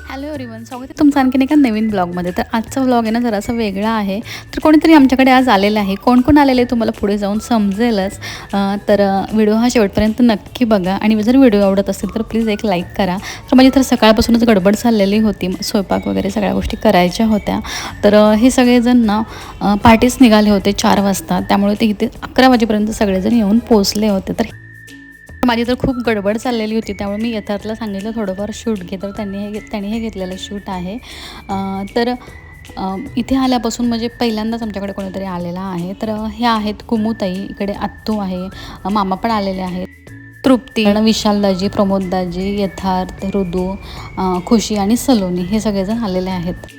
Hello everyone, स्वागत आहे तुमचं आणखीन एका नवीन ब्लॉगमध्ये. तर आजचा ब्लॉग आहे ना जरासा वेगळा आहे. तर कोणीतरी आमच्याकडे आज आलेलं आहे. कोण कोण आलेलं आहे तुम्हाला पुढे जाऊन समजेलच. तर व्हिडिओ हा शेवटपर्यंत नक्की बघा आणि जर व्हिडिओ आवडत असेल तर प्लीज एक लाईक करा. तर माझी तर सकाळपासूनच गडबड चाललेली होती, स्वयंपाक वगैरे सगळ्या गोष्टी करायच्या होत्या. तर हे सगळेजण ना पहाटेच निघाले होते 4 वाजता, त्यामुळे ते इथे 11 वाजेपर्यंत सगळेजण येऊन पोचले होते. तर माझी तर खूप गडबड चाललेली होती, त्यामुळे मी यथार्थला सांगितलं थोडंफार शूट घे. तर त्यांनी हे घेतलेलं शूट आहे. तर इथे आल्यापासून म्हणजे पहिल्यांदाच आमच्याकडे कोणीतरी आलेला आहे. तर हे आहेत कुमुताई, इकडे आत्तू आहे, मामा पण आलेले आहेत, तृप्ती, विशालदाजी, प्रमोददाजी, यथार्थ, ऋदू, खुशी आणि सलोनी हे सगळेजण आलेले आहेत.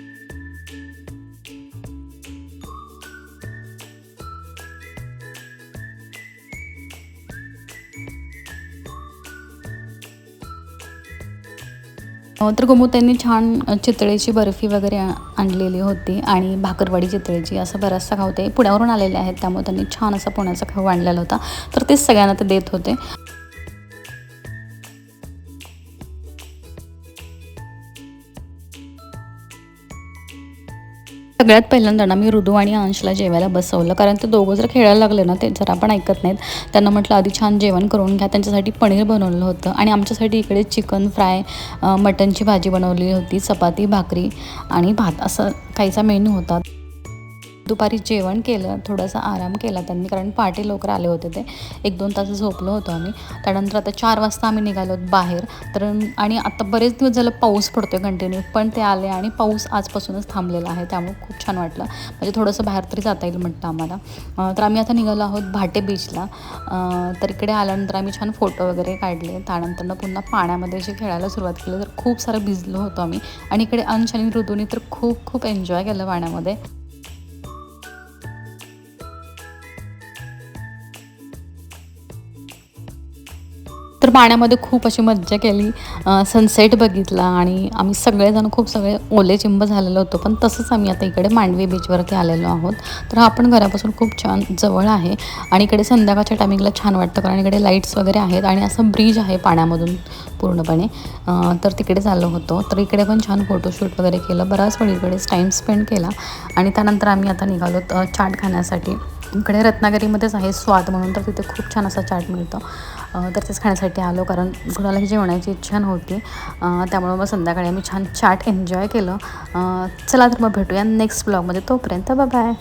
तर त्यांनी छान चितळेची बर्फी वगैरे आणलेली होती आणि भाकरवाडी चितळेची असं बराचसा खाऊ, ते पुण्यावरून आलेले आहेत त्यामुळे त्यांनी छान असा पुण्याचा खाऊ आणलेला होता. तर तेच सगळ्यांना ते देत होते. सगळ्यात पहिल्यांदा ना मी ऋदू आणि अंशला जेवायला बसवलं, कारण ते दोघं जर खेळायला लागले ना ते जरा पण ऐकत नाहीत. त्यांना म्हटलं आधी छान जेवण करून घ्या. त्यांच्यासाठी पनीर बनवलं होतं आणि आमच्यासाठी इकडे चिकन फ्राय, मटनची भाजी बनवली होती, चपाती, भाकरी आणि भात असं काहीचा मेनू होता. दुपारी जेवण केलं, थोडासा आराम केला त्यांनी, कारण पहाटे लवकर आले होते. ते 1-2 तास झोपलो होतो आम्ही. त्यानंतर आता 4 वाजता आम्ही निघालो बाहेर. तर आणि आता बरेच दिवस झालं पाऊस पडतोय कंटिन्यू, पण ते आले आणि पाऊस आजपासूनच थांबलेला आहे, त्यामुळे खूप छान वाटलं. म्हणजे थोडंसं बाहेर तरी जाता येईल म्हटलं आम्हाला. तर आम्ही आता निघालो आहोत भाटे बीचला. तर इकडे आल्यानंतर आम्ही छान फोटो वगैरे काढले. त्यानंतर पुन्हा पाण्यामध्ये जे खेळायला सुरुवात केली, तर खूप सारं भिजलो होतो आम्ही. आणि इकडे अंश आणि ऋतूनी तर खूप खूप एन्जॉय केलं पाण्यामध्ये. तर पाण्यामध्ये खूप अशी मज्जा केली, सनसेट बघितला आणि आम्ही सगळेजण खूप सगळे ओलेचिंब झालेलो होतो. पण तसंच आम्ही आता इकडे मांडवी बीचवरती आलेलो आहोत. तर हा पण घरापासून खूप छान जवळ आहे आणि इकडे संध्याकाळच्या टायमिंगला छान वाटतं, कारण इकडे लाईट्स वगैरे आहेत आणि असं ब्रिज आहे पाण्यामधून पूर्णपणे. तर तिकडे चाललो होतो. तर इकडे पण छान फोटोशूट वगैरे केलं, बराच वेळ इकडेच टाईम स्पेंड केला आणि त्यानंतर आम्ही आता निघालो चाट खाण्यासाठी. इकडे रत्नागिरीमध्येच आहे स्वाद म्हणून, तर तिथे खूप छान असा चाट मिळतो. तर तेच खाण्यासाठी आलो, कारण कुणालाही जेवणाची इच्छा नव्हती. त्यामुळं मग संध्याकाळी आम्ही छान चाट एन्जॉय केलं. चला तर मग भेटूया नेक्स्ट ब्लॉगमध्ये. तोपर्यंत बाय.